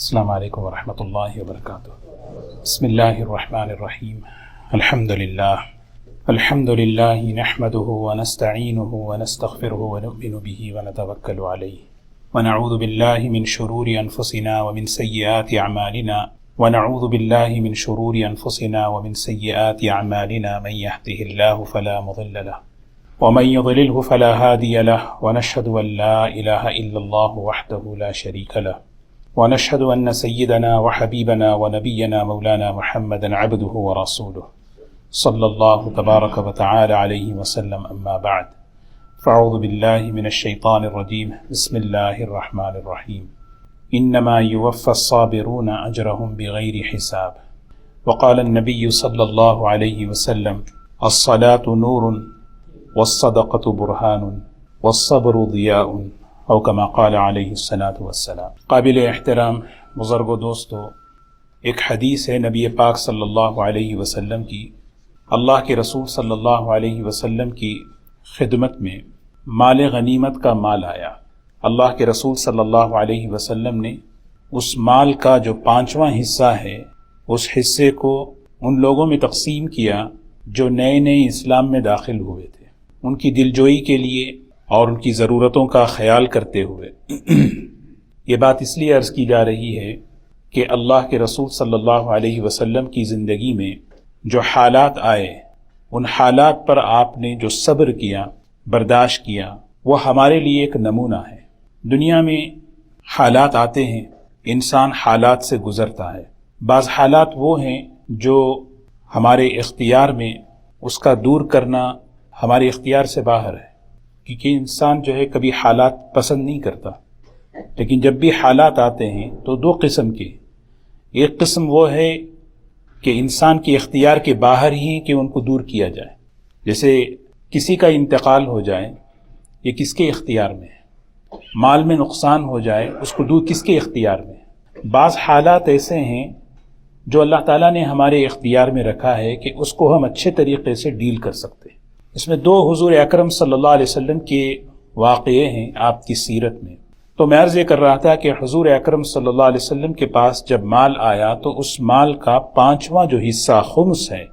السلام علیکم ورحمۃ اللہ وبرکاتہ۔ بسم اللہ الرحمن الرحیم۔ الحمد للہ نحمده ونستعینه ونستغفره ونؤمن به ونتوکل علیہ ونعوذ باللہ من شرور انفسنا ومن سیئات اعمالنا من يهده الله فلا مضل له ومن يضلله فلا هادي له ونشهد أن لا إله إلا الله وحده لا شريك له ونشهد أن سيدنا وحبيبنا ونبينا مولانا محمدا عبده ورسوله صلى الله تبارك وتعالى عليه وسلم، أما بعد فأعوذ بالله من الشيطان الرجيم، بسم الله الرحمن الرحيم، إنما يوفى الصابرون أجرهم بغير حساب، وقال النبي صلى الله عليه وسلم الصلاة نور والصدقة برهان والصبر ضياء، او کما قال علیہ الصلاۃ والسلام۔ قابل احترام بزرگ و دوستو، ایک حدیث ہے نبی پاک صلی اللہ علیہ وسلم کی، اللہ کے رسول صلی اللہ علیہ وسلم کی خدمت میں مال غنیمت کا مال آیا۔ اللہ کے رسول صلی اللہ علیہ وسلم نے اس مال کا جو 5واں حصہ ہے اس حصے کو ان لوگوں میں تقسیم کیا جو نئے نئے اسلام میں داخل ہوئے تھے، ان کی دلجوئی کے لیے اور ان کی ضرورتوں کا خیال کرتے ہوئے۔ یہ بات اس لیے عرض کی جا رہی ہے کہ اللہ کے رسول صلی اللہ علیہ وسلم کی زندگی میں جو حالات آئے، ان حالات پر آپ نے جو صبر کیا، برداشت کیا، وہ ہمارے لیے ایک نمونہ ہے۔ دنیا میں حالات آتے ہیں، انسان حالات سے گزرتا ہے۔ بعض حالات وہ ہیں جو ہمارے اختیار میں، اس کا دور کرنا ہمارے اختیار سے باہر ہے، کیونکہ انسان جو ہے کبھی حالات پسند نہیں کرتا، لیکن جب بھی حالات آتے ہیں تو دو قسم کے، ایک قسم وہ ہے کہ انسان کے اختیار کے باہر ہی کہ ان کو دور کیا جائے، جیسے کسی کا انتقال ہو جائے، یہ کس کے اختیار میں ہے؟ مال میں نقصان ہو جائے، اس کو دور کس کے اختیار میں ہے؟ بعض حالات ایسے ہیں جو اللہ تعالیٰ نے ہمارے اختیار میں رکھا ہے کہ اس کو ہم اچھے طریقے سے ڈیل کر سکتے ہیں۔ اس میں دو حضور اکرم صلی اللہ علیہ وسلم کے واقعے ہیں آپ کی سیرت میں۔ تو میں عرض یہ کر رہا تھا کہ حضور اکرم صلی اللہ علیہ وسلم کے پاس جب مال آیا تو اس مال کا 5واں جو حصہ خمس ہے،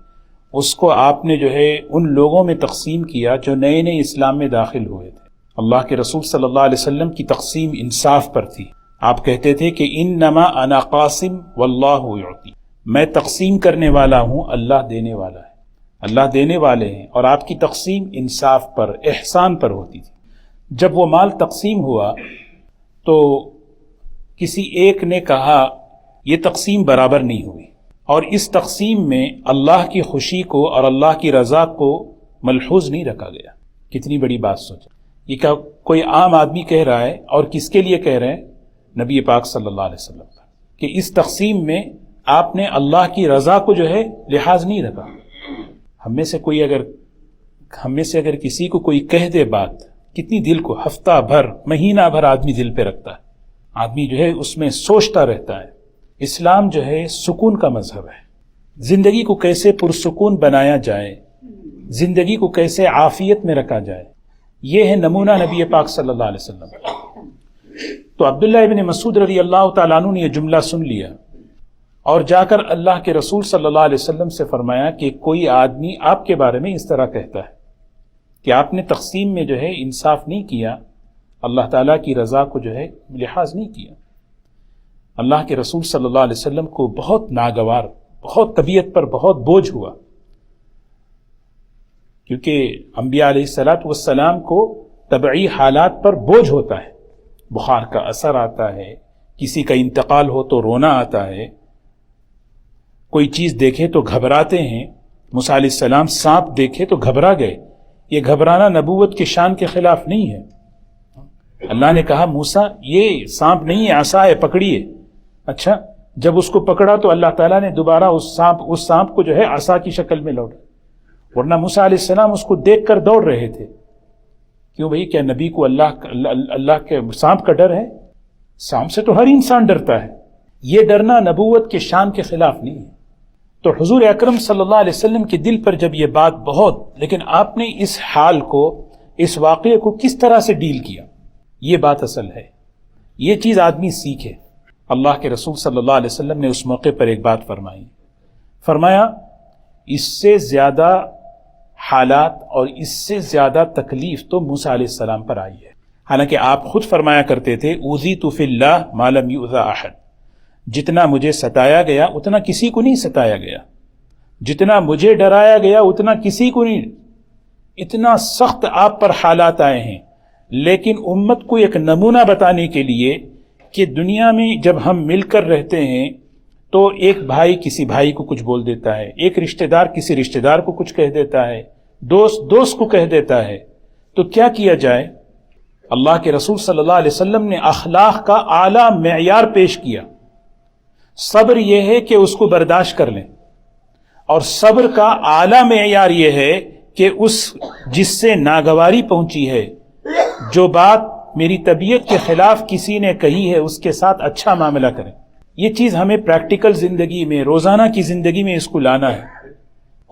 اس کو آپ نے جو ہے ان لوگوں میں تقسیم کیا جو نئے نئے اسلام میں داخل ہوئے تھے۔ اللہ کے رسول صلی اللہ علیہ وسلم کی تقسیم انصاف پر تھی۔ آپ کہتے تھے کہ انما انا قاسم واللہ یعطی، میں تقسیم کرنے والا ہوں، اللہ دینے والا ہے، اللہ دینے والے ہیں، اور آپ کی تقسیم انصاف پر، احسان پر ہوتی تھی۔ جب وہ مال تقسیم ہوا تو کسی ایک نے کہا یہ تقسیم برابر نہیں ہوئی، اور اس تقسیم میں اللہ کی خوشی کو اور اللہ کی رضا کو ملحوظ نہیں رکھا گیا۔ کتنی بڑی بات سوچیں، یہ کیا کوئی عام آدمی کہہ رہا ہے، اور کس کے لیے کہہ رہے ہیں؟ نبی پاک صلی اللہ علیہ وسلم، کہ اس تقسیم میں آپ نے اللہ کی رضا کو جو ہے لحاظ نہیں رکھا۔ ہم میں سے اگر کسی کو کوئی کہہ دے بات، کتنی دل کو ہفتہ بھر، مہینہ بھر آدمی دل پہ رکھتا ہے، آدمی جو ہے اس میں سوچتا رہتا ہے۔ اسلام جو ہے سکون کا مذہب ہے، زندگی کو کیسے پرسکون بنایا جائے، زندگی کو کیسے عافیت میں رکھا جائے، یہ ہے نمونہ نبی پاک صلی اللہ علیہ وسلم۔ تو عبداللہ ابن مسعود رضی اللہ تعالیٰ عنہ نے یہ جملہ سن لیا اور جا کر اللہ کے رسول صلی اللہ علیہ وسلم سے فرمایا کہ کوئی آدمی آپ کے بارے میں اس طرح کہتا ہے کہ آپ نے تقسیم میں جو ہے انصاف نہیں کیا، اللہ تعالیٰ کی رضا کو جو ہے لحاظ نہیں کیا۔ اللہ کے رسول صلی اللہ علیہ وسلم کو بہت ناگوار، بہت طبیعت پر بہت بوجھ ہوا، کیونکہ انبیاء علیہ الصلاۃ والسلام کو طبعی حالات پر بوجھ ہوتا ہے، بخار کا اثر آتا ہے، کسی کا انتقال ہو تو رونا آتا ہے، کوئی چیز دیکھے تو گھبراتے ہیں۔ موسیٰ علیہ السلام سانپ دیکھے تو گھبرا گئے۔ یہ گھبرانا نبوت کے شان کے خلاف نہیں ہے۔ اللہ نے کہا موسیٰ یہ سانپ نہیں ہے، عصا ہے، پکڑیے۔ اچھا، جب اس کو پکڑا تو اللہ تعالیٰ نے دوبارہ اس سانپ کو جو ہے عصا کی شکل میں لوٹا، ورنہ موسیٰ علیہ السلام اس کو دیکھ کر دوڑ رہے تھے۔ کیوں بھائی، کیا نبی کو اللہ کے سانپ کا ڈر ہے؟ سانپ سے تو ہر انسان ڈرتا ہے، یہ ڈرنا نبوت کے شان کے خلاف نہیں ہے۔ تو حضور اکرم صلی اللہ علیہ وسلم کے دل پر جب یہ بات لیکن آپ نے اس حال کو، اس واقعے کو کس طرح سے ڈیل کیا، یہ بات اصل ہے۔ یہ چیز آدمی سیکھے، اللہ کے رسول صلی اللہ علیہ وسلم نے اس موقع پر ایک بات فرمائی، فرمایا اس سے زیادہ حالات اور اس سے زیادہ تکلیف تو موسیٰ علیہ السلام پر آئی ہے، حالانکہ آپ خود فرمایا کرتے تھے اوذیت فی اللہ ما لم یؤذ احد، جتنا مجھے ستایا گیا اتنا کسی کو نہیں ستایا گیا، جتنا مجھے ڈرایا گیا اتنا کسی کو نہیں، اتنا سخت آپ پر حالات آئے ہیں، لیکن امت کو ایک نمونہ بتانے کے لیے کہ دنیا میں جب ہم مل کر رہتے ہیں تو ایک بھائی کسی بھائی کو کچھ بول دیتا ہے، ایک رشتہ دار کسی رشتہ دار کو کچھ کہہ دیتا ہے، دوست کو کہہ دیتا ہے، تو کیا کیا جائے؟ اللہ کے رسول صلی اللہ علیہ وسلم نے اخلاق کا اعلیٰ معیار پیش کیا۔ صبر یہ ہے کہ اس کو برداشت کر لیں، اور صبر کا اعلیٰ معیار یہ ہے کہ جس سے ناگواری پہنچی ہے، جو بات میری طبیعت کے خلاف کسی نے کہی ہے اس کے ساتھ اچھا معاملہ کریں۔ یہ چیز ہمیں پریکٹیکل زندگی میں، روزانہ کی زندگی میں اس کو لانا ہے،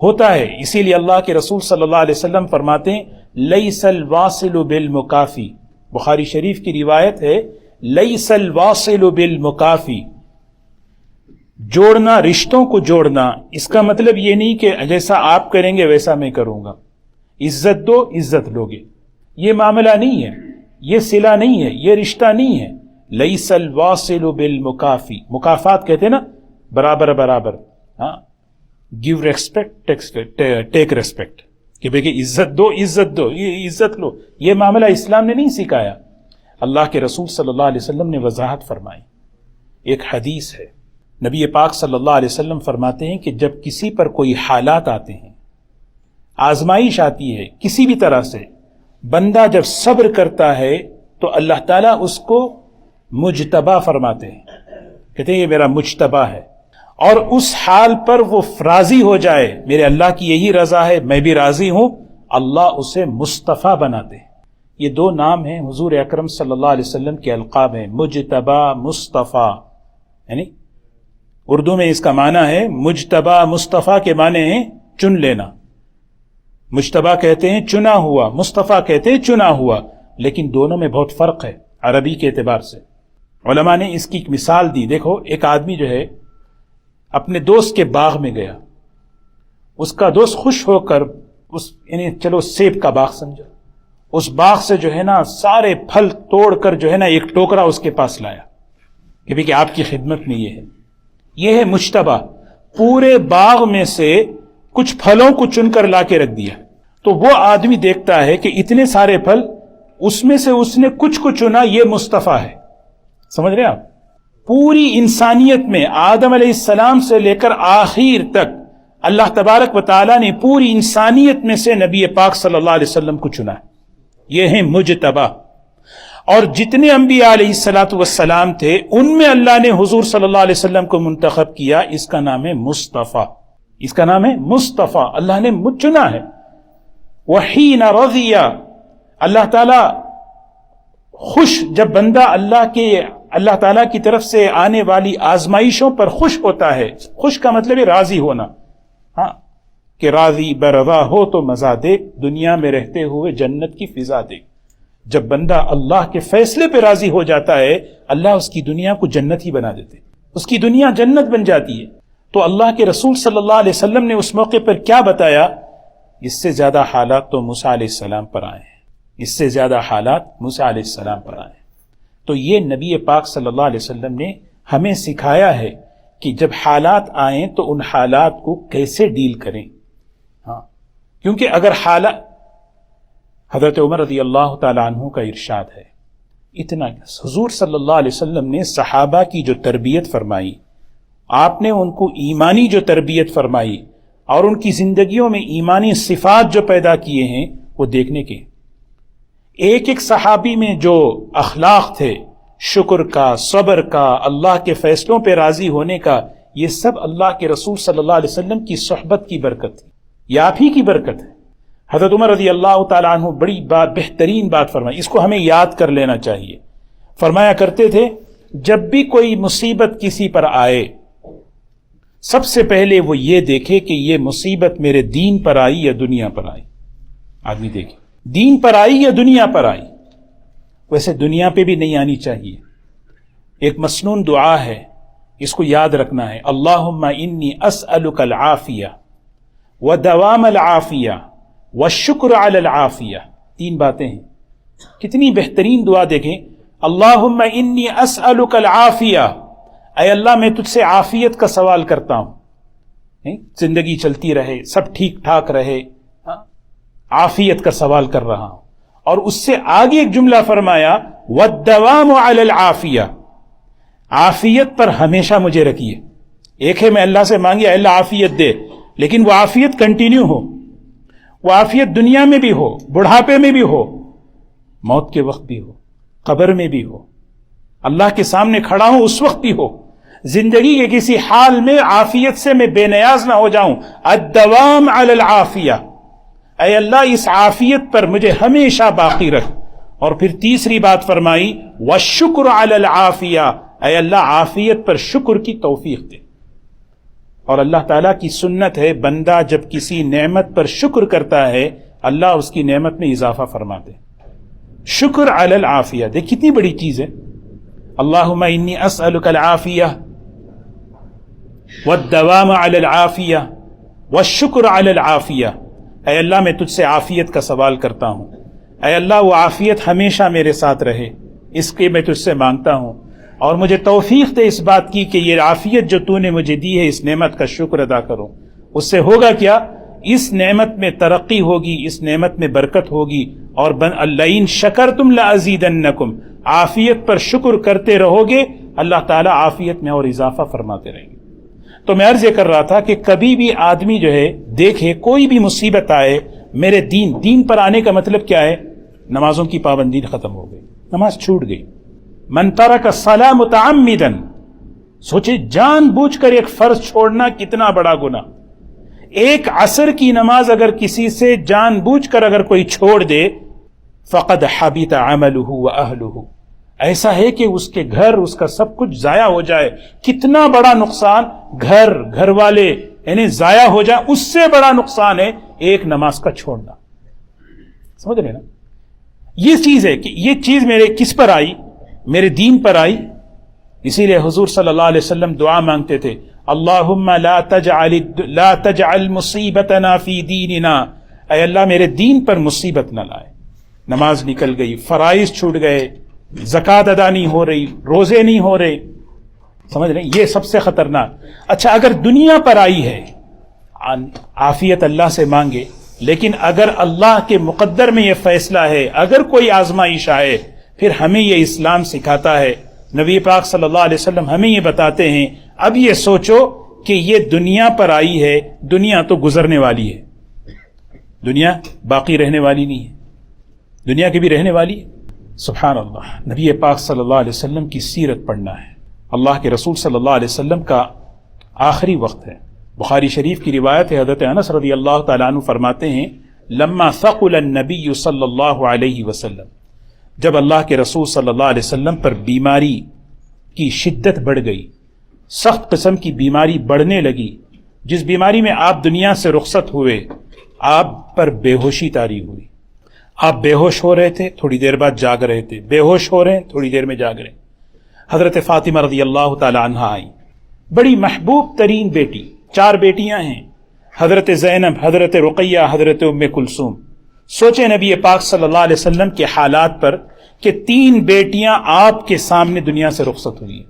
ہوتا ہے۔ اسی لیے اللہ کے رسول صلی اللہ علیہ وسلم فرماتے ہیں لیس الواصل بالمکافی، بخاری شریف کی روایت ہے لیس الواصل بالمکافی، جوڑنا، رشتوں کو جوڑنا، اس کا مطلب یہ نہیں کہ جیسا آپ کریں گے ویسا میں کروں گا، عزت دو عزت لوگے، یہ معاملہ نہیں ہے، یہ صلہ نہیں ہے، یہ رشتہ نہیں ہے۔ لیس الواصل بالمکافی، مکافات کہتے ہیں نا، برابر برابر، ہاں، گیو ریسپیکٹ ٹیک ریسپیکٹ، کہ بھئی عزت دو عزت دو، یہ عزت لو، یہ معاملہ اسلام نے نہیں سکھایا۔ اللہ کے رسول صلی اللہ علیہ وسلم نے وضاحت فرمائی۔ ایک حدیث ہے، نبی پاک صلی اللہ علیہ وسلم فرماتے ہیں کہ جب کسی پر کوئی حالات آتے ہیں، آزمائش آتی ہے کسی بھی طرح سے، بندہ جب صبر کرتا ہے تو اللہ تعالیٰ اس کو مجتبی فرماتے ہیں، کہتے ہیں یہ میرا مجتبی ہے، اور اس حال پر وہ راضی ہو جائے، میرے اللہ کی یہی رضا ہے، میں بھی راضی ہوں، اللہ اسے مصطفیٰ بناتے ہیں۔ یہ دو نام ہیں حضور اکرم صلی اللہ علیہ وسلم کے القاب ہیں، مجتبی، مصطفیٰ، یعنی اردو میں اس کا معنی ہے مجتبی، مصطفیٰ کے معنی ہیں چن لینا۔ مجتبی کہتے ہیں چنا ہوا، مصطفیٰ کہتے ہیں چنا ہوا، لیکن دونوں میں بہت فرق ہے عربی کے اعتبار سے۔ علماء نے اس کی ایک مثال دی، دیکھو ایک آدمی جو ہے اپنے دوست کے باغ میں گیا، اس کا دوست خوش ہو کر یعنی چلو سیب کا باغ سمجھا، اس باغ سے جو ہے نا سارے پھل توڑ کر جو ہے نا ایک ٹوکرا اس کے پاس لایا کہ بھی کہ آپ کی خدمت میں یہ ہے مجتبی، پورے باغ میں سے کچھ پھلوں کو چن کر لا کے رکھ دیا، تو وہ آدمی دیکھتا ہے کہ اتنے سارے پھل، اس میں سے اس نے کچھ کو چنا، یہ مصطفیٰ ہے۔ سمجھ رہے آپ؟ پوری انسانیت میں آدم علیہ السلام سے لے کر آخر تک اللہ تبارک و تعالیٰ نے پوری انسانیت میں سے نبی پاک صلی اللہ علیہ وسلم کو چنا ہے، یہ ہیں مجتبی۔ اور جتنے انبیاء علیہ السلام تھے ان میں اللہ نے حضور صلی اللہ علیہ وسلم کو منتخب کیا، اس کا نام ہے مصطفیٰ، اس کا نام ہے مصطفیٰ، اللہ نے مجھ چنا ہے۔ وحین رضی، اللہ تعالیٰ خوش، جب بندہ اللہ تعالیٰ کی طرف سے آنے والی آزمائشوں پر خوش ہوتا ہے، خوش کا مطلب ہے راضی ہونا، ہاں، کہ راضی برضا ہو تو مزہ دیکھ، دنیا میں رہتے ہوئے جنت کی فضا دیکھ۔ جب بندہ اللہ کے فیصلے پہ راضی ہو جاتا ہے، اللہ اس کی دنیا کو جنت ہی بنا دیتے، اس کی دنیا جنت بن جاتی ہے۔ تو اللہ کے رسول صلی اللہ علیہ وسلم نے اس موقع پر کیا بتایا؟ اس سے زیادہ حالات تو موسیٰ علیہ السلام پر آئے ہیں، اس سے زیادہ حالات موسیٰ علیہ السلام پر آئے ہیں۔ تو یہ نبی پاک صلی اللہ علیہ وسلم نے ہمیں سکھایا ہے کہ جب حالات آئیں تو ان حالات کو کیسے ڈیل کریں، ہاں، کیونکہ اگر حالات، حضرت عمر رضی اللہ تعالیٰ عنہ کا ارشاد ہے، اتنا حضور صلی اللہ علیہ وسلم نے صحابہ کی جو تربیت فرمائی، آپ نے ان کو ایمانی جو تربیت فرمائی اور ان کی زندگیوں میں ایمانی صفات جو پیدا کیے ہیں، وہ دیکھنے کے ایک ایک صحابی میں جو اخلاق تھے، شکر کا، صبر کا، اللہ کے فیصلوں پہ راضی ہونے کا، یہ سب اللہ کے رسول صلی اللہ علیہ وسلم کی صحبت کی برکت تھی، یہ آپ ہی کی برکت ہے۔ حضرت عمر رضی اللہ تعالیٰ عنہ بڑی بات، بہترین بات فرمائی، اس کو ہمیں یاد کر لینا چاہیے۔ فرمایا کرتے تھے جب بھی کوئی مصیبت کسی پر آئے، سب سے پہلے وہ یہ دیکھے کہ یہ مصیبت میرے دین پر آئی یا دنیا پر آئی۔ آدمی دیکھے دین پر آئی یا دنیا پر آئی، ویسے دنیا پہ بھی نہیں آنی چاہیے، ایک مسنون دعا ہے، اس کو یاد رکھنا ہے، اللہم انی اسألک العافیہ ودوام العافیہ والشکر علی العافیہ. 3 باتیں ہیں. کتنی بہترین دعا دیکھیں. اللہم انی اسألک العافیہ، اے اللہ میں تجھ سے عافیت کا سوال کرتا ہوں، زندگی چلتی رہے، سب ٹھیک ٹھاک رہے، عافیت کا سوال کر رہا ہوں. اور اس سے آگے ایک جملہ فرمایا والدوام علی العافیہ، عافیت پر ہمیشہ مجھے رکھیے. ایک ہے میں اللہ سے مانگے اے اللہ عافیت دے، لیکن وہ عافیت کنٹینیو ہو، وہ عافیت دنیا میں بھی ہو، بڑھاپے میں بھی ہو، موت کے وقت بھی ہو، قبر میں بھی ہو، اللہ کے سامنے کھڑا ہوں اس وقت بھی ہو، زندگی کے کسی حال میں عافیت سے میں بے نیاز نہ ہو جاؤں. الدوام علی العافیہ، اے اللہ اس عافیت پر مجھے ہمیشہ باقی رکھ. اور پھر تیسری بات فرمائی والشکر علی العافیہ، اے اللہ عافیت پر شکر کی توفیق دے. اور اللہ تعالیٰ کی سنت ہے بندہ جب کسی نعمت پر شکر کرتا ہے اللہ اس کی نعمت میں اضافہ فرماتے. شکر علی العافیہ، دیکھ کتنی بڑی چیز ہے. اللہم انی اسألک العافیہ والدوام علی العافیہ والشکر علی العافیہ، اے اللہ میں تجھ سے عافیت کا سوال کرتا ہوں، اے اللہ وہ عافیت ہمیشہ میرے ساتھ رہے، اس کے میں تجھ سے مانگتا ہوں، اور مجھے توفیق دے اس بات کی کہ یہ عافیت جو تو نے مجھے دی ہے اس نعمت کا شکر ادا کروں. اس سے ہوگا کیا؟ اس نعمت میں ترقی ہوگی، اس نعمت میں برکت ہوگی. اور لئن شکرتم لازیدنکم، عافیت پر شکر کرتے رہو گے اللہ تعالیٰ عافیت میں اور اضافہ فرماتے رہیں گے. تو میں عرض یہ کر رہا تھا کہ کبھی بھی آدمی جو ہے دیکھے کوئی بھی مصیبت آئے، میرے دین پر آنے کا مطلب کیا ہے؟ نمازوں کی پابندی ختم ہو گئی، نماز چھوٹ گئی. من ترک الصلاۃ متعمدا، سوچے جان بوجھ کر ایک فرض چھوڑنا کتنا بڑا گناہ. ایک عصر کی نماز اگر کسی سے جان بوجھ کر اگر کوئی چھوڑ دے فقد حبط عملہ واہلہ، ایسا ہے کہ اس کے گھر، اس کا سب کچھ ضائع ہو جائے. کتنا بڑا نقصان، گھر والے یعنی ضائع ہو جائے، اس سے بڑا نقصان ہے ایک نماز کا چھوڑنا. سمجھ رہے نا؟ یہ چیز ہے کہ یہ چیز میرے کس پر آئی؟ میرے دین پر آئی. اسی لیے حضور صلی اللہ علیہ وسلم دعا مانگتے تھے اللہم لا تجعل مصیبتنا فی دیننا، اے اللہ میرے دین پر مصیبت نہ لائے. نماز نکل گئی، فرائض چھوٹ گئے، زکوٰۃ ادا نہیں ہو رہی، روزے نہیں ہو رہے. سمجھ رہے؟ یہ سب سے خطرناک. اچھا اگر دنیا پر آئی ہے عافیت اللہ سے مانگے، لیکن اگر اللہ کے مقدر میں یہ فیصلہ ہے، اگر کوئی آزمائش آئے، پھر ہمیں یہ اسلام سکھاتا ہے، نبی پاک صلی اللہ علیہ وسلم ہمیں یہ بتاتے ہیں اب یہ سوچو کہ یہ دنیا پر آئی ہے، دنیا تو گزرنے والی ہے، دنیا باقی رہنے والی نہیں ہے، دنیا کی بھی رہنے والی ہے. سبحان اللہ. نبی پاک صلی اللہ علیہ وسلم کی سیرت پڑھنا ہے. اللہ کے رسول صلی اللہ علیہ وسلم کا آخری وقت ہے. بخاری شریف کی روایت ہے، حضرت انس رضی اللہ تعالیٰ عنہ فرماتے ہیں لما ثقل النبی صلی اللہ علیہ وسلم، جب اللہ کے رسول صلی اللہ علیہ وسلم پر بیماری کی شدت بڑھ گئی، سخت قسم کی بیماری بڑھنے لگی، جس بیماری میں آپ دنیا سے رخصت ہوئے، آپ پر بے ہوشی طاری ہوئی. آپ بے ہوش ہو رہے تھے، تھوڑی دیر بعد جاگ رہے تھے، بے ہوش ہو رہے ہیں، تھوڑی دیر میں جاگ رہے ہیں. حضرت فاطمہ رضی اللہ تعالی عنہا آئیں، بڑی محبوب ترین بیٹی، 4 بیٹیاں ہیں، حضرت زینب، حضرت رقیہ، حضرت ام کلثوم. سوچے نبی پاک صلی اللہ علیہ وسلم کے حالات پر کہ 3 بیٹیاں آپ کے سامنے دنیا سے رخصت ہوئی.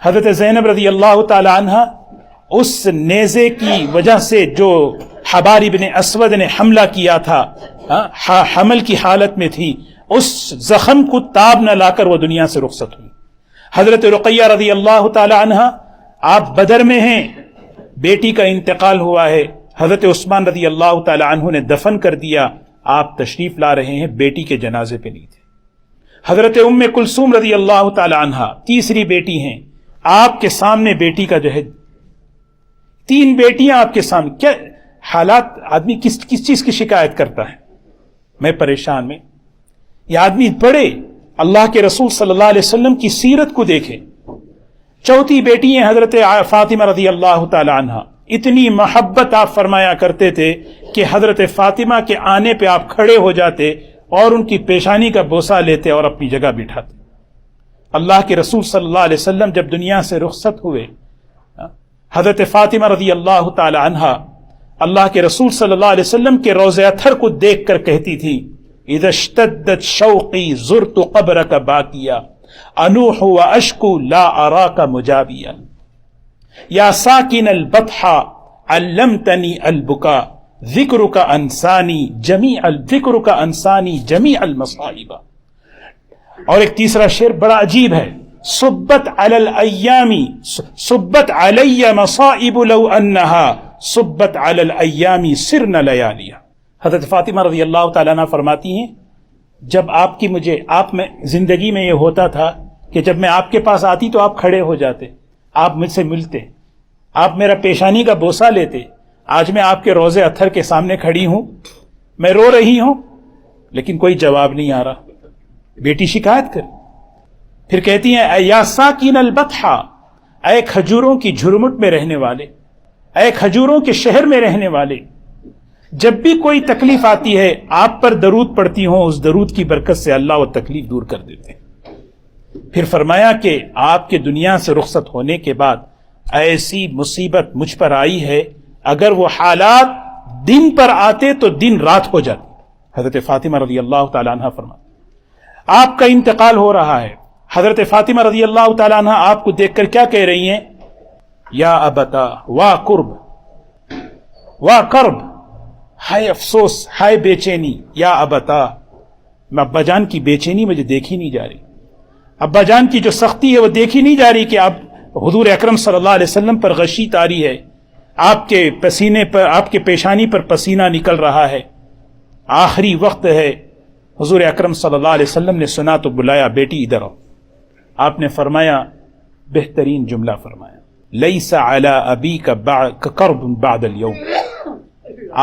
حضرت زینب رضی اللہ تعالی عنہا اس نیزے کی وجہ سے جو حبار ابن اسود نے حملہ کیا تھا، حمل کی حالت میں تھی، اس زخم کو تاب نہ لا کر وہ دنیا سے رخصت ہوئی. حضرت رقیہ رضی اللہ تعالی عنہا آپ بدر میں ہیں، بیٹی کا انتقال ہوا ہے، حضرت عثمان رضی اللہ تعالی عنہ نے دفن کر دیا، آپ تشریف لا رہے ہیں، بیٹی کے جنازے پہ نہیں تھے. حضرت ام کلثوم رضی اللہ تعالی عنہا تیسری بیٹی ہیں، آپ کے سامنے بیٹی کا جو ہے 3 بیٹیاں آپ کے سامنے. کیا حالات، آدمی کس چیز کی شکایت کرتا ہے؟ میں پریشان میں. یہ آدمی پڑھے اللہ کے رسول صلی اللہ علیہ وسلم کی سیرت کو دیکھے. 4تھی بیٹی ہیں حضرت فاطمہ رضی اللہ تعالی عنہا. اتنی محبت آپ فرمایا کرتے تھے کہ حضرت فاطمہ کے آنے پہ آپ کھڑے ہو جاتے اور ان کی پیشانی کا بوسہ لیتے اور اپنی جگہ بٹھاتے. اللہ کے رسول صلی اللہ علیہ وسلم جب دنیا سے رخصت ہوئے، حضرت فاطمہ رضی اللہ تعالی عنہا اللہ کے رسول صلی اللہ علیہ وسلم کے روضہ اطہر کو دیکھ کر کہتی تھی اذا اشتدت شوقی زرت قبرک باکیا انوح واشکو لا اراک مجابیا یا ساکن البطحا علمتنی البکا ذکرک انسانی جمیع المصائب۔ اور ایک تیسرا شعر بڑا عجیب ہے، صبت علی الایام صبت علی مصائب لو انہا صبت علی الایام سرن لیالیا۔ حضرت فاطمہ رضی اللہ تعالیٰ عنہ فرماتی ہیں جب آپ میں زندگی میں یہ ہوتا تھا کہ جب میں آپ کے پاس آتی تو آپ کھڑے ہو جاتے، آپ مجھ سے ملتے، آپ میرا پیشانی کا بوسہ لیتے۔ آج میں آپ کے روضے اطہر کے سامنے کھڑی ہوں، میں رو رہی ہوں لیکن کوئی جواب نہیں آ رہا۔ بیٹی شکایت کر، پھر کہتی ہیں یا ساکین البطحا، اے کھجوروں کی جھرمٹ میں رہنے والے، اے کھجوروں کے شہر میں رہنے والے، جب بھی کوئی تکلیف آتی ہے آپ پر درود پڑتی ہوں، اس درود کی برکت سے اللہ وہ تکلیف دور کر دیتے ہیں۔ پھر فرمایا کہ آپ کے دنیا سے رخصت ہونے کے بعد ایسی مصیبت مجھ پر آئی ہے، اگر وہ حالات دن پر آتے تو دن رات ہو جاتی۔ حضرت فاطمہ رضی اللہ تعالیٰ عنہ فرماتے آپ کا انتقال ہو رہا ہے، حضرت فاطمہ رضی اللہ تعالیٰ عنہ آپ کو دیکھ کر کیا کہہ رہی ہیں، یا ابتا وا قرب وا کرب، ہائے افسوس، ہائے بے چینی، یا ابتا، ابا جان کی بے چینی مجھے دیکھی نہیں جا رہی، ابا جان کی جو سختی ہے وہ دیکھی نہیں جا رہی کہ اب حضور اکرم صلی اللہ علیہ وسلم پر غشی طاری ہے، آپ کے پسینے پر، آپ کے پیشانی پر پسینہ نکل رہا ہے، آخری وقت ہے۔ حضور اکرم صلی اللہ علیہ وسلم نے سنا تو بلایا، بیٹی ادھر آؤ۔ آپ نے فرمایا، بہترین جملہ فرمایا، لیس علی ابیک کرب بعد اليوم،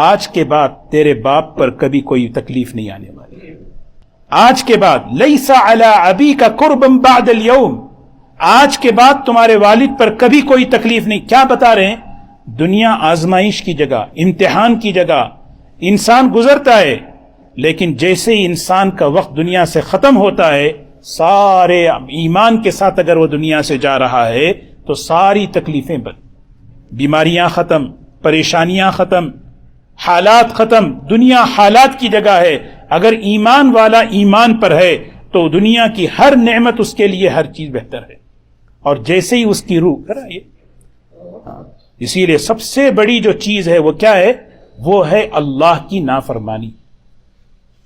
آج کے بعد تیرے باپ پر کبھی کوئی تکلیف نہیں آنے والی، آج کے بعد لیس علی ابیک کرب بعد اليوم، آج کے بعد تمہارے والد پر کبھی کوئی تکلیف نہیں۔ کیا بتا رہے ہیں؟ دنیا آزمائش کی جگہ، امتحان کی جگہ، انسان گزرتا ہے، لیکن جیسے ہی انسان کا وقت دنیا سے ختم ہوتا ہے، سارے ایمان کے ساتھ اگر وہ دنیا سے جا رہا ہے تو ساری تکلیفیں بند، بیماریاں ختم، پریشانیاں ختم، حالات ختم۔ دنیا حالات کی جگہ ہے، اگر ایمان والا ایمان پر ہے تو دنیا کی ہر نعمت اس کے لیے ہر چیز بہتر ہے، اور جیسے ہی اس کی روح اسی لیے سب سے بڑی جو چیز ہے وہ کیا ہے؟ وہ ہے اللہ کی نافرمانی۔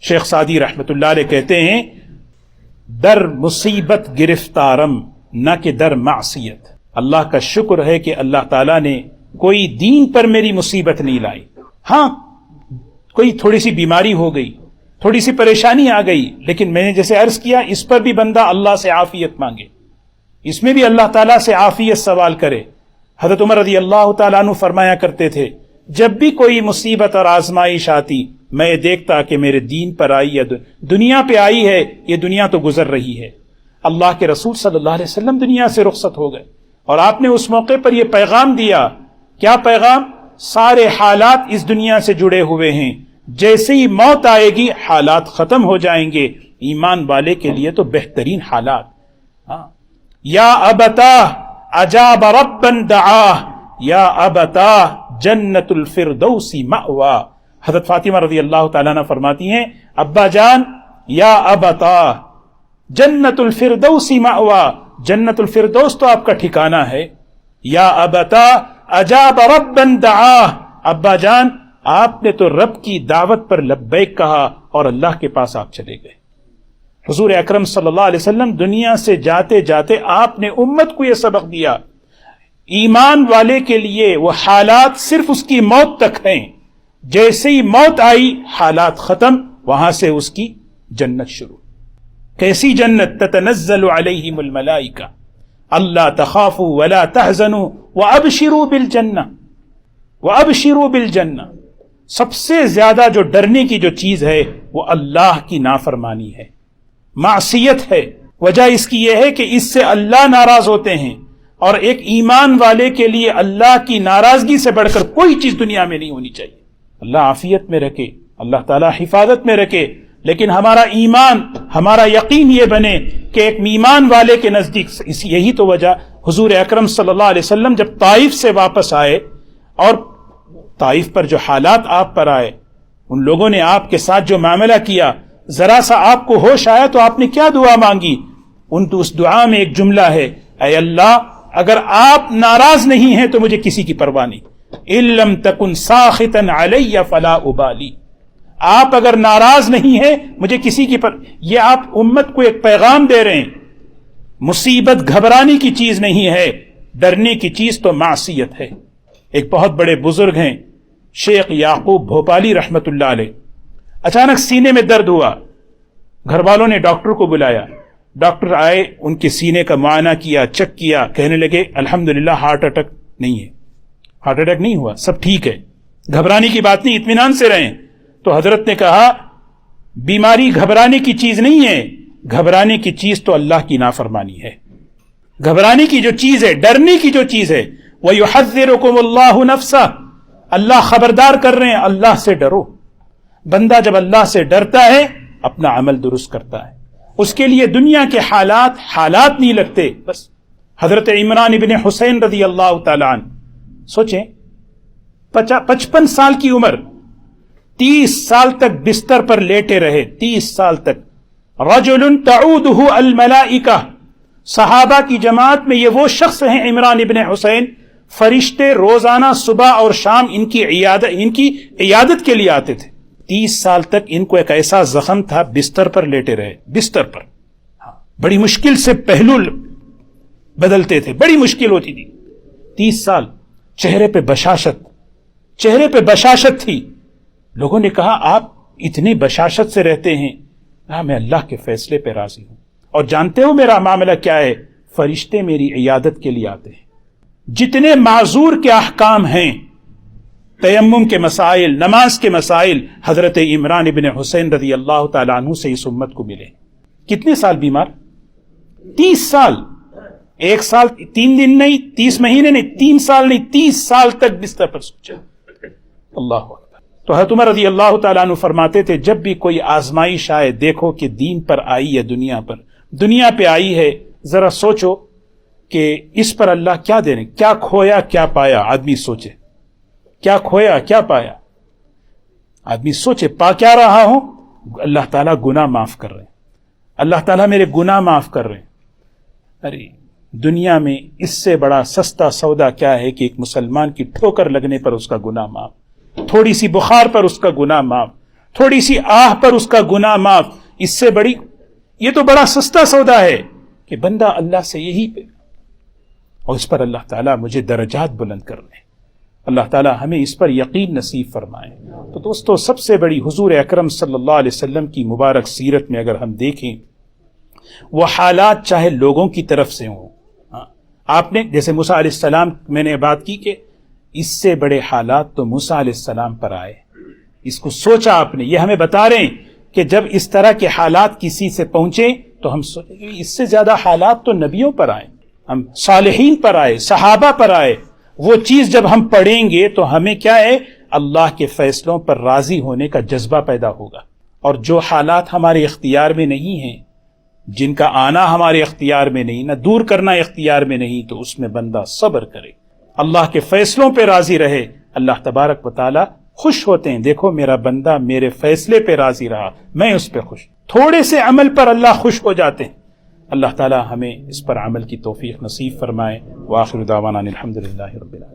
شیخ سعدی رحمت اللہ علیہ کہتے ہیں در مصیبت گرفتارم نہ کہ در معصیت، اللہ کا شکر ہے کہ اللہ تعالیٰ نے کوئی دین پر میری مصیبت نہیں لائی، ہاں کوئی تھوڑی سی بیماری ہو گئی، تھوڑی سی پریشانی آ گئی، لیکن میں نے جیسے عرض کیا اس پر بھی بندہ اللہ سے عافیت مانگے، اس میں بھی اللہ تعالیٰ سے عافیت سوال کرے۔ حضرت عمر رضی اللہ تعالیٰ عنہ فرمایا کرتے تھے جب بھی کوئی مصیبت اور آزمائش آتی میں یہ دیکھتا کہ میرے دین پر آئی یا دنیا پہ آئی ہے، یہ دنیا تو گزر رہی ہے۔ اللہ کے رسول صلی اللہ علیہ وسلم دنیا سے رخصت ہو گئے اور آپ نے اس موقع پر یہ پیغام دیا، کیا پیغام؟ سارے حالات اس دنیا سے جڑے ہوئے ہیں، جیسے ہی موت آئے گی حالات ختم ہو جائیں گے۔ ایمان والے کے لیے تو بہترین حالات، یا ابتا اجاب ربا دعاہ یا ابتا جنت الفردوس مأوا۔ حضرت فاطمہ رضی اللہ تعالیٰ عنہ فرماتی ہیں ابا جان، یا ابتا جنت الفردوس مأوا، جنت الفردوس تو آپ کا ٹھکانہ ہے، یا ابتا اجاب ربا دعاہ، ابا جان آپ نے تو رب کی دعوت پر لبیک کہا اور اللہ کے پاس آپ چلے گئے۔ حضور اکرم صلی اللہ علیہ وسلم دنیا سے جاتے جاتے آپ نے امت کو یہ سبق دیا، ایمان والے کے لیے وہ حالات صرف اس کی موت تک ہیں، جیسے ہی موت آئی حالات ختم، وہاں سے اس کی جنت شروع۔ کیسی جنت؟ تتنزل علیہم الملائکہ اللہ تخافوا ولا تحزنوا وابشروا بالجنہ، وابشروا بالجنہ۔ سب سے زیادہ جو ڈرنے کی جو چیز ہے وہ اللہ کی نافرمانی ہے، معصیت ہے۔ وجہ اس کی یہ ہے کہ اس سے اللہ ناراض ہوتے ہیں، اور ایک ایمان والے کے لیے اللہ کی ناراضگی سے بڑھ کر کوئی چیز دنیا میں نہیں ہونی چاہیے۔ اللہ عافیت میں رکھے، اللہ تعالیٰ حفاظت میں رکھے، لیکن ہمارا ایمان، ہمارا یقین یہ بنے کہ ایک ایمان والے کے نزدیک، یہی تو وجہ حضور اکرم صلی اللہ علیہ وسلم جب طائف سے واپس آئے اور طائف پر جو حالات آپ پر آئے، ان لوگوں نے آپ کے ساتھ جو معاملہ کیا، ذرا سا آپ کو ہوش آیا تو آپ نے کیا دعا مانگی؟ اس دعا میں ایک جملہ ہے، اے اللہ اگر آپ ناراض نہیں ہیں تو مجھے کسی کی پرواہ نہیں، ان لم تکن ساخطا علی فلا ابالی، آپ اگر ناراض نہیں ہیں مجھے کسی کی یہ آپ امت کو ایک پیغام دے رہے ہیں، مصیبت گھبرانے کی چیز نہیں ہے، ڈرنے کی چیز تو معصیت ہے۔ ایک بہت بڑے بزرگ ہیں شیخ یعقوب بھوپالی رحمت اللہ علیہ، اچانک سینے میں درد ہوا، گھر والوں نے ڈاکٹر کو بلایا، ڈاکٹر آئے، ان کے سینے کا معائنہ کیا، چیک کیا، کہنے لگے الحمدللہ ہارٹ اٹیک نہیں ہے، ہارٹ اٹیک نہیں ہوا، سب ٹھیک ہے، گھبرانے کی بات نہیں، اطمینان سے رہیں۔ تو حضرت نے کہا بیماری گھبرانے کی چیز نہیں ہے، گھبرانے کی چیز تو اللہ کی نافرمانی ہے، گھبرانے کی جو چیز ہے، ڈرنے کی جو چیز ہے، وَيُحَذِّرُكُمُ اللَّهُ نَفْسَهُ، اللہ خبردار کر رہے ہیں، اللہ سے ڈرو۔ بندہ جب اللہ سے ڈرتا ہے اپنا عمل درست کرتا ہے، اس کے لیے دنیا کے حالات نہیں لگتے۔ بس حضرت عمران ابن حسین رضی اللہ تعالیٰ عنہ، سوچیں 55 سال کی عمر، 30 سال تک بستر پر لیٹے رہے، 30 سال تک۔ رجل تعودہ الملائکہ، صحابہ کی جماعت میں یہ وہ شخص ہیں عمران ابن حسین، فرشتے روزانہ صبح اور شام ان کی عیادت کے لیے آتے تھے۔ 30 سال تک ان کو ایک ایسا زخم تھا، بستر پر لیٹے رہے، بستر پر، بڑی مشکل سے پہلو بدلتے تھے، بڑی مشکل ہوتی تھی۔ 30 سال چہرے پہ بشاشت تھی۔ لوگوں نے کہا آپ اتنی بشاشت سے رہتے ہیں؟ کہا میں اللہ کے فیصلے پہ راضی ہوں، اور جانتے ہو میرا معاملہ کیا ہے؟ فرشتے میری عیادت کے لیے آتے ہیں، جتنے معذور کے احکام ہیں، تیمم کے مسائل، نماز کے مسائل، حضرت عمران ابن حسین رضی اللہ تعالیٰ عنہ سے اس امت کو ملے۔ کتنے سال بیمار؟ 30 سال، 1 سال 3 دن نہیں، 30 مہینے نہیں، 3 سال نہیں، 30 سال تک بستر پر سوچا۔ اللہ اکبر۔ تو حضرت عمر رضی اللہ تعالیٰ عنہ فرماتے تھے جب بھی کوئی آزمائش آئے، دیکھو کہ دین پر آئی ہے، دنیا پہ آئی ہے، ذرا سوچو کہ اس پر اللہ کیا دینے، کیا کھویا کیا پایا۔ آدمی سوچے کیا کھویا کیا پایا، آدمی سوچے پا کیا رہا ہوں؟ اللہ تعالیٰ گناہ معاف کر رہے ہیں، اللہ تعالیٰ میرے گناہ معاف کر رہے ہیں۔ ارے دنیا میں اس سے بڑا سستا سودا کیا ہے کہ ایک مسلمان کی ٹھوکر لگنے پر اس کا گناہ معاف، تھوڑی سی بخار پر اس کا گناہ معاف، تھوڑی سی آہ پر اس کا گناہ معاف۔ اس سے بڑی، یہ تو بڑا سستا سودا ہے کہ بندہ اللہ سے یہی پہ، اور اس پر اللہ تعالیٰ مجھے درجات بلند کر رہے ہیں۔ اللہ تعالیٰ ہمیں اس پر یقین نصیب فرمائے۔ تو دوستو، سب سے بڑی حضور اکرم صلی اللہ علیہ وسلم کی مبارک سیرت میں اگر ہم دیکھیں، وہ حالات چاہے لوگوں کی طرف سے ہوں، آپ نے جیسے موسیٰ علیہ السلام، میں نے بات کی کہ اس سے بڑے حالات تو موسیٰ علیہ السلام پر آئے، اس کو سوچا آپ نے۔ یہ ہمیں بتا رہے ہیں کہ جب اس طرح کے حالات کسی سے پہنچے تو ہم سوچیں کہ اس سے زیادہ حالات تو نبیوں پر آئے، ہم صالحین پر آئے، صحابہ پر آئے۔ وہ چیز جب ہم پڑھیں گے تو ہمیں کیا ہے؟ اللہ کے فیصلوں پر راضی ہونے کا جذبہ پیدا ہوگا۔ اور جو حالات ہمارے اختیار میں نہیں ہیں، جن کا آنا ہمارے اختیار میں نہیں، نہ دور کرنا اختیار میں نہیں، تو اس میں بندہ صبر کرے، اللہ کے فیصلوں پہ راضی رہے۔ اللہ تبارک و تعالی خوش ہوتے ہیں، دیکھو میرا بندہ میرے فیصلے پہ راضی رہا، میں اس پہ خوش۔ تھوڑے سے عمل پر اللہ خوش ہو جاتے ہیں۔ اللہ تعالی ہمیں اس پر عمل کی توفیق نصیب فرمائے۔ وآخر دعوانا الحمدللہ رب العالمین۔